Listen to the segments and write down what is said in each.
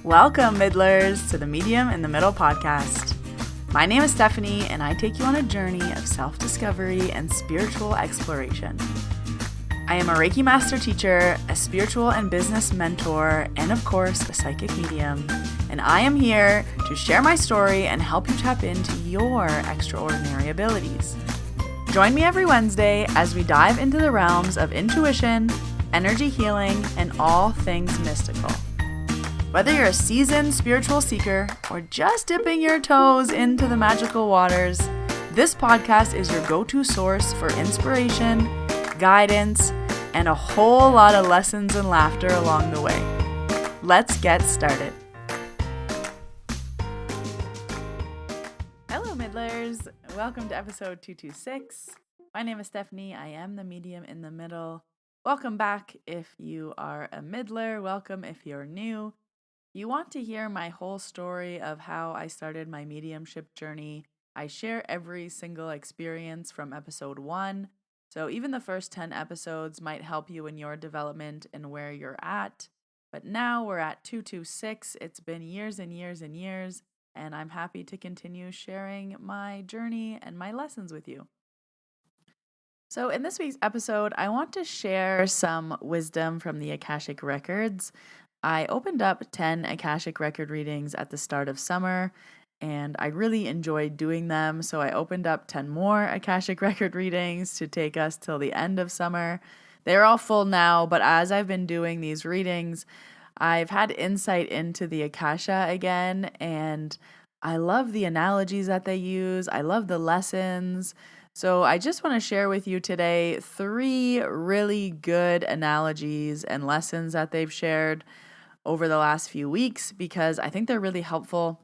Welcome, Middlers, to the Medium in the Middle podcast. My name is Stephanie, and I take you on a journey of self-discovery and spiritual exploration. I am a Reiki master teacher, a spiritual and business mentor, and of course, a psychic medium. And I am here to share my story and help you tap into your extraordinary abilities. Join me every Wednesday as we dive into the realms of intuition, energy healing, and all things mystical. Whether you're a seasoned spiritual seeker or just dipping your toes into the magical waters, this podcast is your go-to source for inspiration, guidance, and a whole lot of lessons and laughter along the way. Let's get started. Hello, Middlers. Welcome to episode 226. My name is Stephanie. I am the medium in the middle. Welcome back if you are a middler. Welcome if you're new. You want to hear my whole story of how I started my mediumship journey. I share every single experience from episode 1. So even the first 10 episodes might help you in your development and where you're at. But now we're at 226. It's been years and years and years, and I'm happy to continue sharing my journey and my lessons with you. So in this week's episode, I want to share some wisdom from the Akashic records. I opened up 10 Akashic record readings at the start of summer, and I really enjoyed doing them. So I opened up 10 more Akashic record readings to take us till the end of summer. They're all full now, but as I've been doing these readings, I've had insight into the Akasha again, and I love the analogies that they use. I love the lessons. So I just want to share with you today 3 really good analogies and lessons that they've shared over the last few weeks because I think they're really helpful.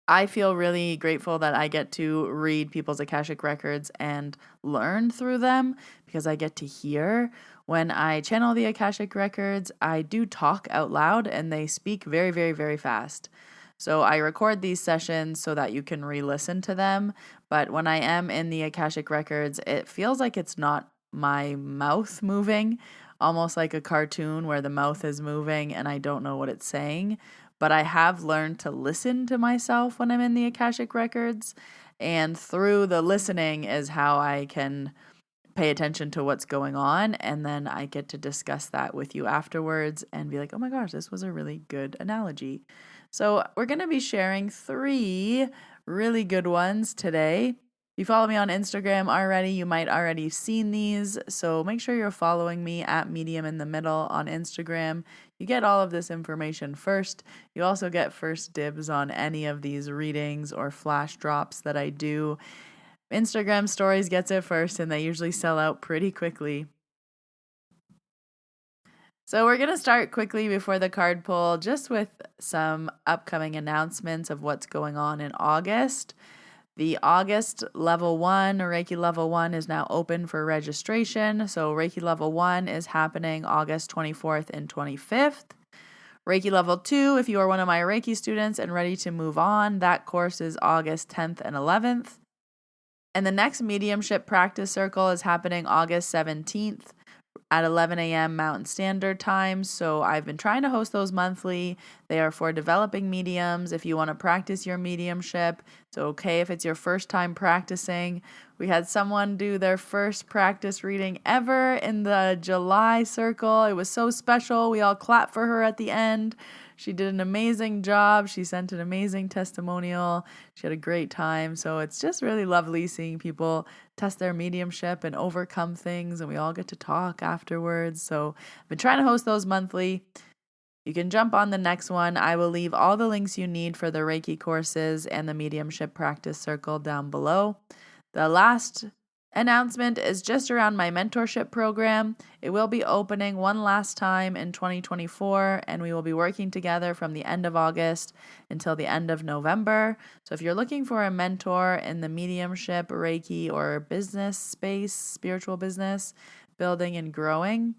I feel really grateful that I get to read people's Akashic records and learn through them because I get to hear. When I channel the Akashic records, I do talk out loud and they speak very, very, very fast. So I record these sessions so that you can re-listen to them. But when I am in the Akashic records, it feels like it's not my mouth moving, almost like a cartoon where the mouth is moving and I don't know what it's saying. But I have learned to listen to myself when I'm in the Akashic records. And through the listening is how I can pay attention to what's going on. And then I get to discuss that with you afterwards and be like, oh my gosh, this was a really good analogy. So we're going to be sharing 3 really good ones today. If you follow me on Instagram already, you might already have seen these. So make sure you're following me at Medium in the Middle on Instagram. You get all of this information first. You also get first dibs on any of these readings or flash drops that I do. Instagram stories gets it first, and they usually sell out pretty quickly. So we're going to start quickly before the card pull, just with some upcoming announcements of what's going on in August. The August Level 1, Reiki Level 1 is now open for registration. So Reiki Level 1 is happening August 24th and 25th. Reiki Level 2, if you are one of my Reiki students and ready to move on, that course is August 10th and 11th. And the next Mediumship Practice Circle is happening August 17th at 11 a.m. Mountain Standard Time. So I've been trying to host those monthly. They are for developing mediums. If you want to practice your mediumship, it's okay if it's your first time practicing. We had someone do their first practice reading ever in the July circle. It was so special. We all clapped for her at the end. She did an amazing job. She sent an amazing testimonial. She had a great time. So it's just really lovely seeing people test their mediumship and overcome things, and we all get to talk afterwards. So I've been trying to host those monthly. You can jump on the next one. I will leave all the links you need for the Reiki courses and the Mediumship Practice Circle down below. The last announcement is just around my mentorship program. It will be opening one last time in 2024, and we will be working together from the end of August until the end of November. So if you're looking for a mentor in the mediumship, Reiki, or business space, spiritual business, building and growing,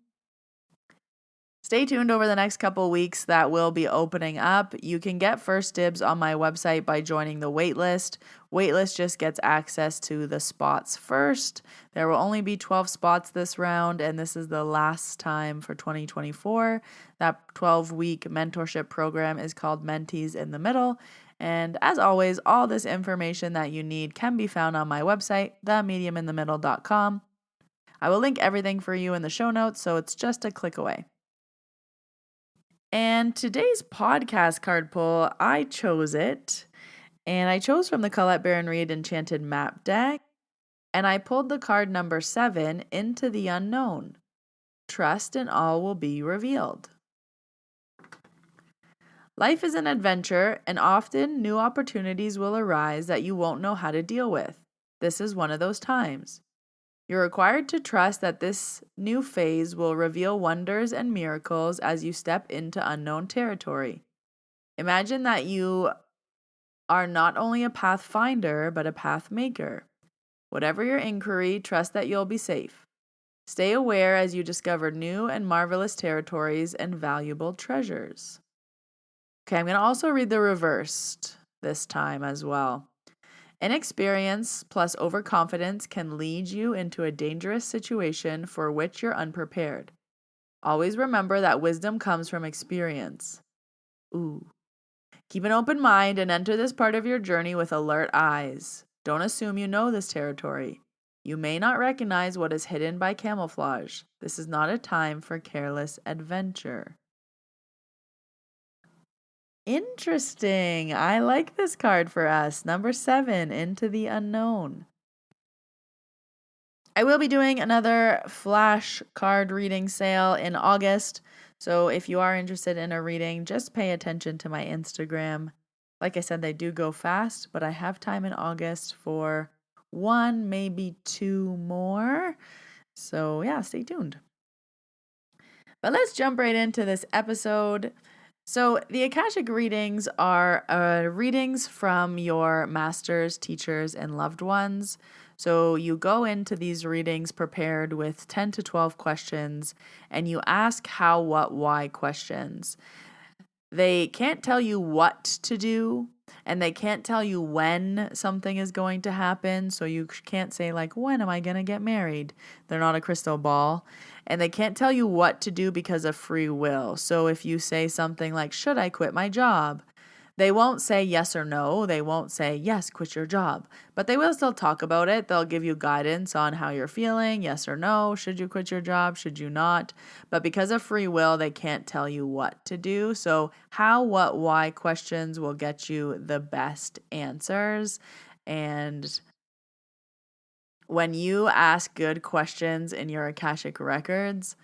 Stay tuned over the next couple weeks that will be opening up. You can get first dibs on my website by joining the waitlist. Waitlist just gets access to the spots first. There will only be 12 spots this round, and this is the last time for 2024. That 12-week mentorship program is called Mentees in the Middle. And as always, all this information that you need can be found on my website, themediuminthemiddle.com. I will link everything for you in the show notes, so it's just a click away. And today's podcast card pull, I chose it. And I chose from the Colette Baron Reid Enchanted Map deck. And I pulled the card number 7, Into the Unknown. Trust and all will be revealed. Life is an adventure, and often new opportunities will arise that you won't know how to deal with. This is one of those times. You're required to trust that this new phase will reveal wonders and miracles as you step into unknown territory. Imagine that you are not only a pathfinder, but a path maker. Whatever your inquiry, trust that you'll be safe. Stay aware as you discover new and marvelous territories and valuable treasures. Okay, I'm going to also read the reversed this time as well. Inexperience plus overconfidence can lead you into a dangerous situation for which you're unprepared. Always remember that wisdom comes from experience. Keep an open mind and enter this part of your journey with alert eyes. Don't assume you know this territory. You may not recognize what is hidden by camouflage. This is not a time for careless adventure. Interesting. I like this card for us. Number 7, Into the Unknown. I will be doing another flash card reading sale in August. So if you are interested in a reading, just pay attention to my Instagram. Like I said, they do go fast, but I have time in August for 1, maybe 2 more. So yeah, stay tuned. But let's jump right into this episode. So the Akashic readings are readings from your masters, teachers, and loved ones. So you go into these readings prepared with 10 to 12 questions, and you ask how, what, why questions. They can't tell you what to do, and they can't tell you when something is going to happen. So you can't say like, when am I going to get married? They're not a crystal ball. And they can't tell you what to do because of free will. So if you say something like, should I quit my job? They won't say yes or no. They won't say, yes, quit your job. But they will still talk about it. They'll give you guidance on how you're feeling, yes or no. Should you quit your job? Should you not? But because of free will, they can't tell you what to do. So how, what, why questions will get you the best answers. And when you ask good questions in your Akashic records,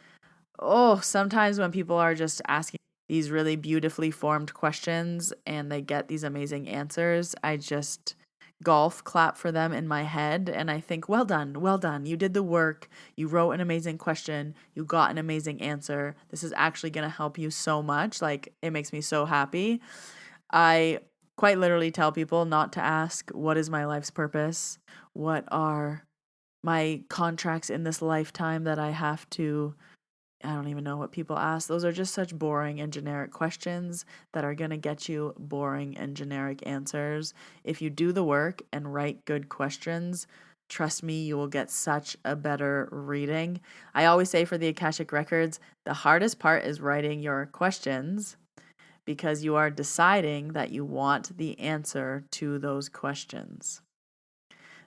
sometimes when people are just asking these really beautifully formed questions and they get these amazing answers, I just golf clap for them in my head and I think, well done, you did the work, you wrote an amazing question, you got an amazing answer. This is actually going to help you so much. Like, it makes me so happy. I quite literally tell people not to ask, what is my life's purpose? What are my contracts in this lifetime that I have to, I don't even know what people ask. Those are just such boring and generic questions that are going to get you boring and generic answers. If you do the work and write good questions, trust me, you will get such a better reading. I always say for the Akashic Records, the hardest part is writing your questions because you are deciding that you want the answer to those questions.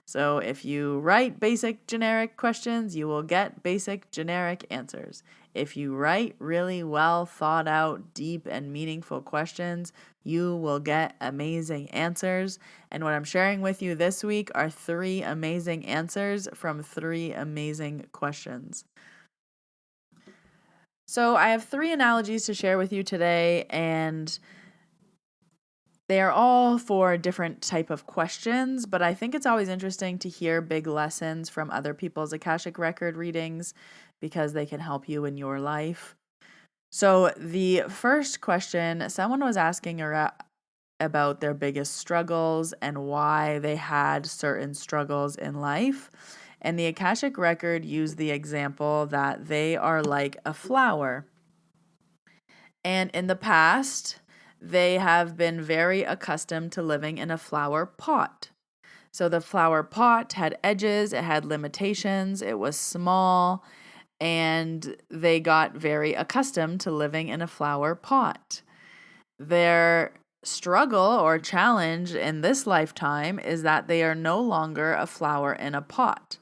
So if you write basic generic questions, you will get basic generic answers. If you write really well thought out, deep and meaningful questions, you will get amazing answers. And what I'm sharing with you this week are 3 amazing answers from 3 amazing questions. So I have 3 analogies to share with you today, and they are all for different type of questions, but I think it's always interesting to hear big lessons from other people's Akashic record readings because they can help you in your life. So the first question, someone was asking about their biggest struggles and why they had certain struggles in life. And the Akashic record used the example that they are like a flower. And in the past, they have been very accustomed to living in a flower pot. So the flower pot had edges, it had limitations, it was small, and they got very accustomed to living in a flower pot. Their struggle or challenge in this lifetime is that they are no longer a flower in a pot.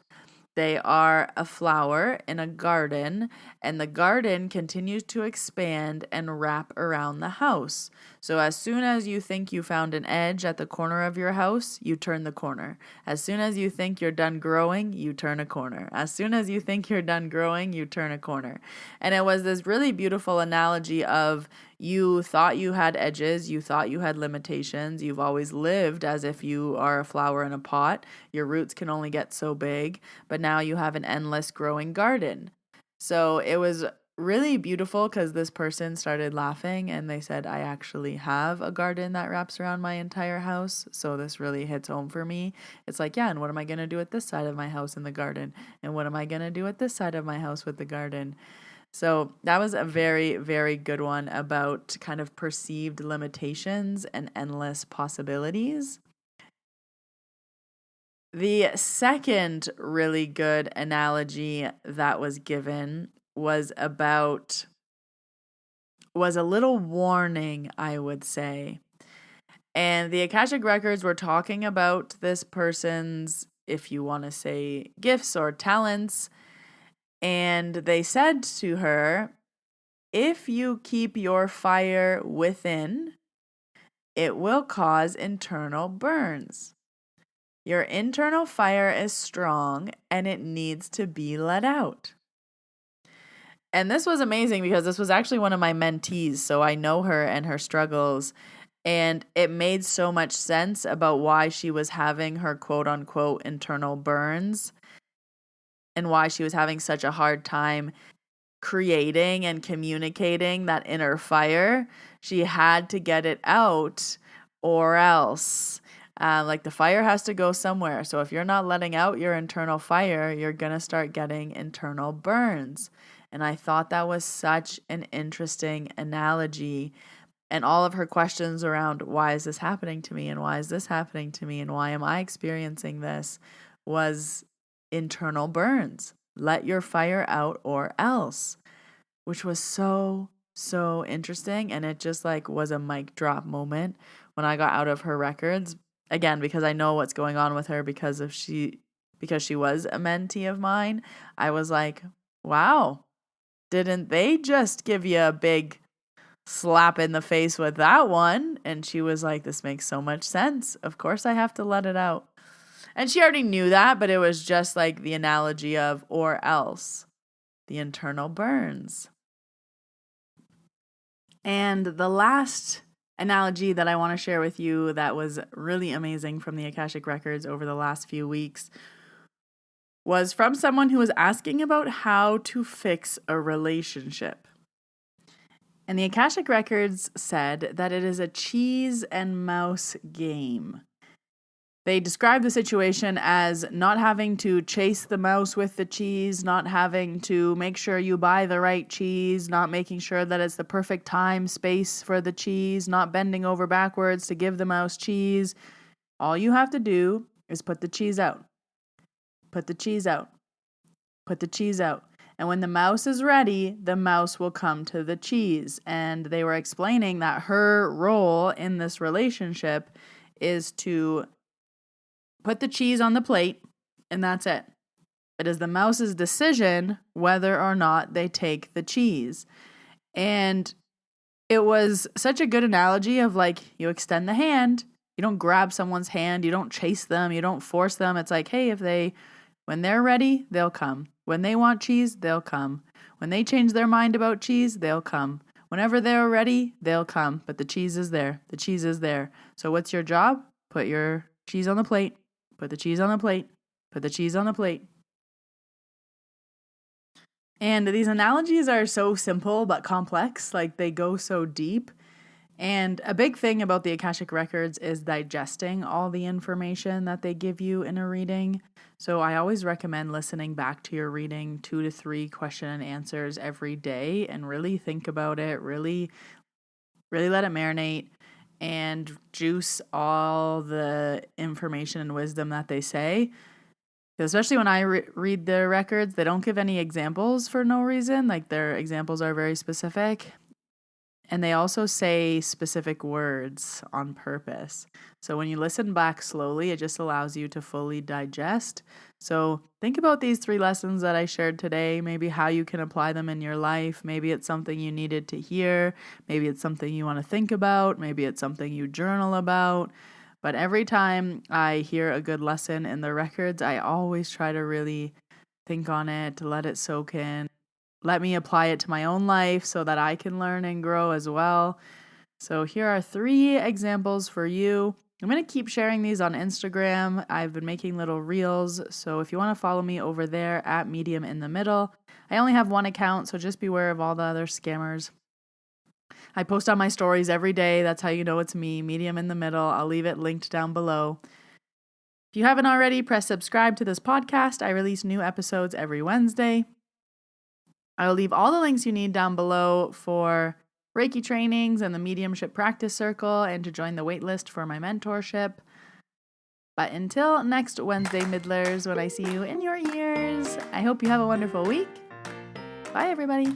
They are a flower in a garden, and the garden continues to expand and wrap around the house. So as soon as you think you found an edge at the corner of your house, you turn the corner. As soon as you think you're done growing, you turn a corner. As soon as you think you're done growing, you turn a corner. And it was this really beautiful analogy of you thought you had edges, you thought you had limitations, you've always lived as if you are a flower in a pot. Your roots can only get so big, but now you have an endless growing garden. So it was really beautiful because this person started laughing and they said, I actually have a garden that wraps around my entire house. So this really hits home for me. It's like, yeah, and what am I going to do at this side of my house in the garden? And what am I going to do at this side of my house with the garden? So that was a very, very good one about kind of perceived limitations and endless possibilities. The second really good analogy that was given was a little warning, I would say. And the Akashic Records were talking about this person's, if you want to say, gifts or talents. And they said to her, if you keep your fire within, it will cause internal burns. Your internal fire is strong and it needs to be let out. And this was amazing because this was actually one of my mentees, so I know her and her struggles. And it made so much sense about why she was having her quote unquote internal burns and why she was having such a hard time creating and communicating that inner fire. She had to get it out or else. Like the fire has to go somewhere. So if you're not letting out your internal fire, you're going to start getting internal burns. And I thought that was such an interesting analogy. And all of her questions around why is this happening to me and why is this happening to me and why am I experiencing this was internal burns. Let your fire out or else, which was so interesting. And it just like was a mic drop moment when I got out of her records. Again, because I know what's going on with her because she was a mentee of mine. I was like, wow, didn't they just give you a big slap in the face with that one? And she was like, this makes so much sense. Of course I have to let it out. And she already knew that, but it was just like the analogy of or else, the internal burns. And the last analogy that I want to share with you that was really amazing from the Akashic Records over the last few weeks was from someone who was asking about how to fix a relationship. And the Akashic Records said that it is a cheese and mouse game. They describe the situation as not having to chase the mouse with the cheese, not having to make sure you buy the right cheese, not making sure that it's the perfect time, space for the cheese, not bending over backwards to give the mouse cheese. All you have to do is put the cheese out. Put the cheese out. Put the cheese out. And when the mouse is ready, the mouse will come to the cheese. And they were explaining that her role in this relationship is to put the cheese on the plate, and that's it. It is the mouse's decision whether or not they take the cheese. And it was such a good analogy of like, you extend the hand, you don't grab someone's hand, you don't chase them, you don't force them. It's like, hey, when they're ready, they'll come. When they want cheese, they'll come. When they change their mind about cheese, they'll come. Whenever they're ready, they'll come. But the cheese is there. The cheese is there. So what's your job? Put your cheese on the plate. Put the cheese on the plate. Put the cheese on the plate. And these analogies are so simple but complex. Like they go so deep. And a big thing about the Akashic records is digesting all the information that they give you in a reading. So I always recommend listening back to your reading 2 to 3 question and answers every day and really think about it, really let it marinate and juice all the information and wisdom that they say. Especially when I read their records, they don't give any examples for no reason. Like their examples are very specific. And they also say specific words on purpose. So when you listen back slowly, it just allows you to fully digest. So think about these 3 lessons that I shared today, maybe how you can apply them in your life. Maybe it's something you needed to hear. Maybe it's something you want to think about. Maybe it's something you journal about. But every time I hear a good lesson in the records, I always try to really think on it, to let it soak in. Let me apply it to my own life so that I can learn and grow as well. So here are 3 examples for you. I'm going to keep sharing these on Instagram. I've been making little reels. So if you want to follow me over there at Medium in the Middle, I only have 1 account, so just beware of all the other scammers. I post on my stories every day. That's how you know it's me, Medium in the Middle. I'll leave it linked down below. If you haven't already, press subscribe to this podcast. I release new episodes every Wednesday. I will leave all the links you need down below for Reiki trainings and the Mediumship Practice Circle and to join the waitlist for my mentorship. But until next Wednesday, Middlers, when I see you in your ears, I hope you have a wonderful week. Bye, everybody.